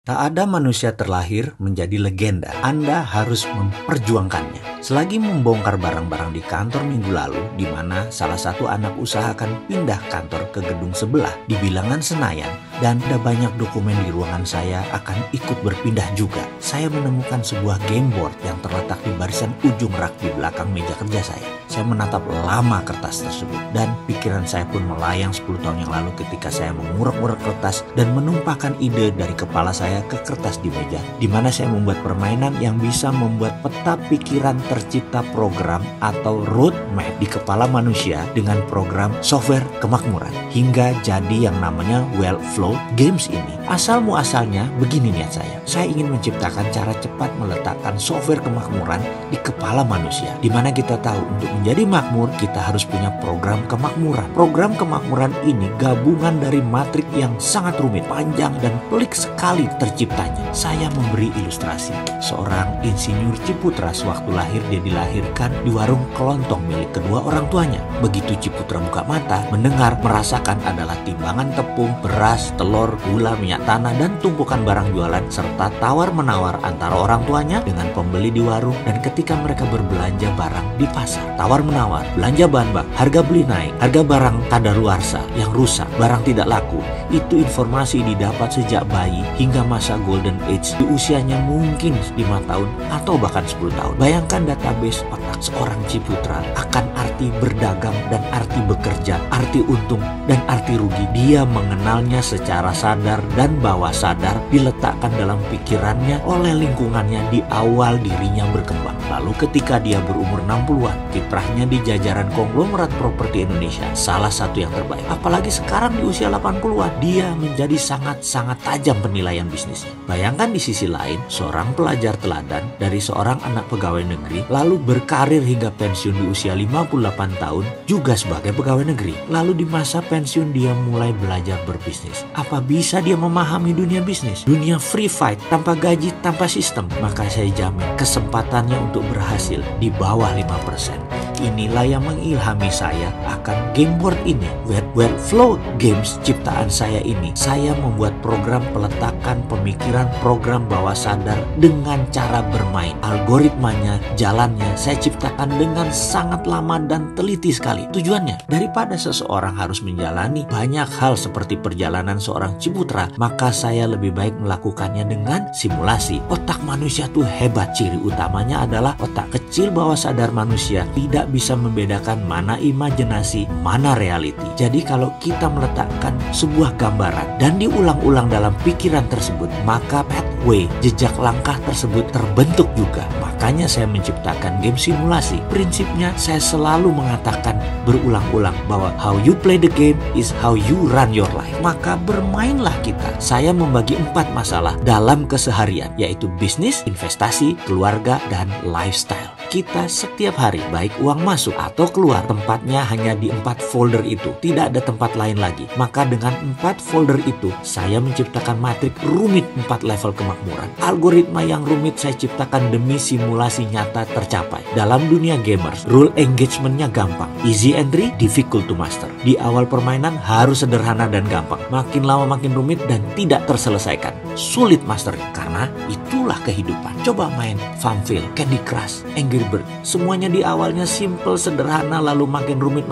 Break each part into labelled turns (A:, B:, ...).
A: Tak ada manusia terlahir menjadi legenda. Anda harus memperjuangkannya. Selagi membongkar barang-barang di kantor minggu lalu, di mana salah satu anak usaha akan pindah kantor ke gedung sebelah di bilangan Senayan, dan ada banyak dokumen di ruangan saya akan ikut berpindah juga. Saya menemukan sebuah game board yang terletak di barisan ujung rak di belakang meja kerja saya. Saya menatap lama kertas tersebut, dan pikiran saya pun melayang 10 tahun yang lalu ketika saya mengurek-ngurek kertas dan menumpahkan ide dari kepala saya ke kertas di meja, di mana saya membuat permainan yang bisa membuat peta pikiran tercipta program atau roadmap di kepala manusia dengan program software kemakmuran, hingga jadi yang namanya Wellflow Games ini. Asal muasalnya begini niat saya ingin menciptakan cara cepat meletakkan software kemakmuran di kepala manusia, di mana kita tahu untuk menjadi makmur kita harus punya program kemakmuran. Program kemakmuran ini gabungan dari matrik yang sangat rumit, panjang, dan pelik sekali terciptanya. Saya memberi ilustrasi. Seorang insinyur Ciputra sewaktu lahir dia dilahirkan di warung kelontong milik kedua orang tuanya. Begitu Ciputra buka mata, mendengar, merasakan adalah timbangan tepung, beras, telur, gula, minyak tanah, dan tumpukan barang jualan serta tawar-menawar antara orang tuanya dengan pembeli di warung dan ketika mereka berbelanja barang di pasar. Tawar-menawar, belanja bahan bak, harga beli naik, harga barang kadaluarsa yang rusak, barang tidak laku. Itu informasi didapat sejak bayi hingga masa golden age di usianya mungkin 5 tahun atau bahkan 10 tahun. Bayangkan database otak seorang Ciputra akan arti berdagang dan arti bekerja, arti untung dan arti rugi. Dia mengenalnya secara sadar dan bawah sadar diletakkan dalam pikirannya oleh lingkungannya di awal dirinya berkembang. Lalu ketika dia berumur 60-an, kiprahnya di jajaran konglomerat properti Indonesia salah satu yang terbaik. Apalagi sekarang di usia 80-an, dia menjadi sangat-sangat tajam penilaian bisnisnya. Bayangkan di sisi lain, seorang pelajar teladan dari seorang anak pegawai negeri lalu berkarir hingga pensiun di usia 58 tahun juga sebagai pegawai negeri. Lalu di masa pensiun dia mulai belajar berbisnis. Apa bisa dia memahami dunia bisnis? Dunia free fight, tanpa gaji, tanpa sistem? Maka saya jamin kesempatannya untuk berhasil di bawah 5%. Inilah yang mengilhami saya akan game board ini. Wellflow Games ciptaan saya ini. Saya membuat program peletakan pemikiran program bawah sadar dengan cara bermain. Algoritmanya, jalannya saya ciptakan dengan sangat lama dan teliti sekali. Tujuannya, daripada seseorang harus menjalani banyak hal seperti perjalanan seorang Ciputra, maka saya lebih baik melakukannya dengan simulasi. Otak manusia tuh hebat. Ciri utamanya adalah otak kecil bawah sadar manusia tidak bisa membedakan mana imajinasi, mana reality. Jadi kalau kita meletakkan sebuah gambaran dan diulang-ulang dalam pikiran tersebut, maka pathway, jejak langkah tersebut terbentuk juga. Makanya saya menciptakan game simulasi. Prinsipnya saya selalu mengatakan berulang-ulang bahwa how you play the game is how you run your life. Maka bermainlah kita. Saya membagi 4 masalah dalam keseharian, yaitu bisnis, investasi, keluarga, dan lifestyle. Kita setiap hari, baik uang masuk atau keluar, tempatnya hanya di 4 folder itu. Tidak ada tempat lain lagi. Maka dengan 4 folder itu, saya menciptakan matrik rumit 4 level kemakmuran. Algoritma yang rumit saya ciptakan demi simulasi nyata tercapai. Dalam dunia gamers, rule engagementnya gampang. Easy entry, difficult to master. Di awal permainan harus sederhana dan gampang. Makin lama makin rumit dan tidak terselesaikan. Sulit master, karena itulah kehidupan. Coba main Farmville, Candy Crush, Angry Bird. Semuanya di awalnya simple, sederhana, lalu makin rumit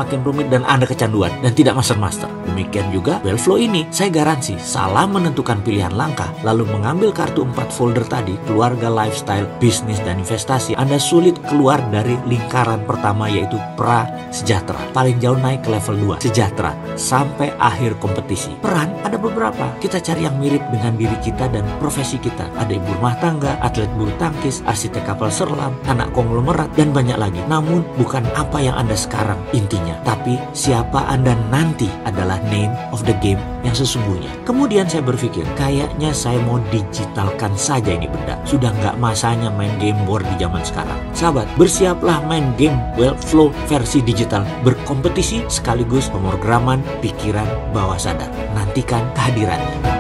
A: dan Anda kecanduan dan tidak master. Demikian juga Wellflow ini. Saya garansi salah menentukan pilihan langkah, lalu mengambil kartu 4 folder tadi, keluarga, lifestyle, bisnis, dan investasi, Anda sulit keluar dari lingkaran pertama yaitu pra-sejahtera. Paling jauh naik ke level 2, sejahtera, sampai akhir kompetisi. Peran ada beberapa. Kita cari yang mirip dengan diri kita dan profesi kita. Ada ibu rumah tangga, atlet bulu tangkis, arsitek kapal selam, anak konglomerat, dan banyak lagi. Namun bukan apa yang Anda sekarang intinya, tapi siapa Anda nanti adalah name of the game yang sesungguhnya. Kemudian saya berpikir, kayaknya saya mau digitalkan saja ini benda. Sudah nggak masanya main game board di zaman sekarang. Sahabat, bersiaplah main game Wellflow versi digital, berkompetisi sekaligus pemrograman pikiran bawah sadar. Nantikan kehadirannya.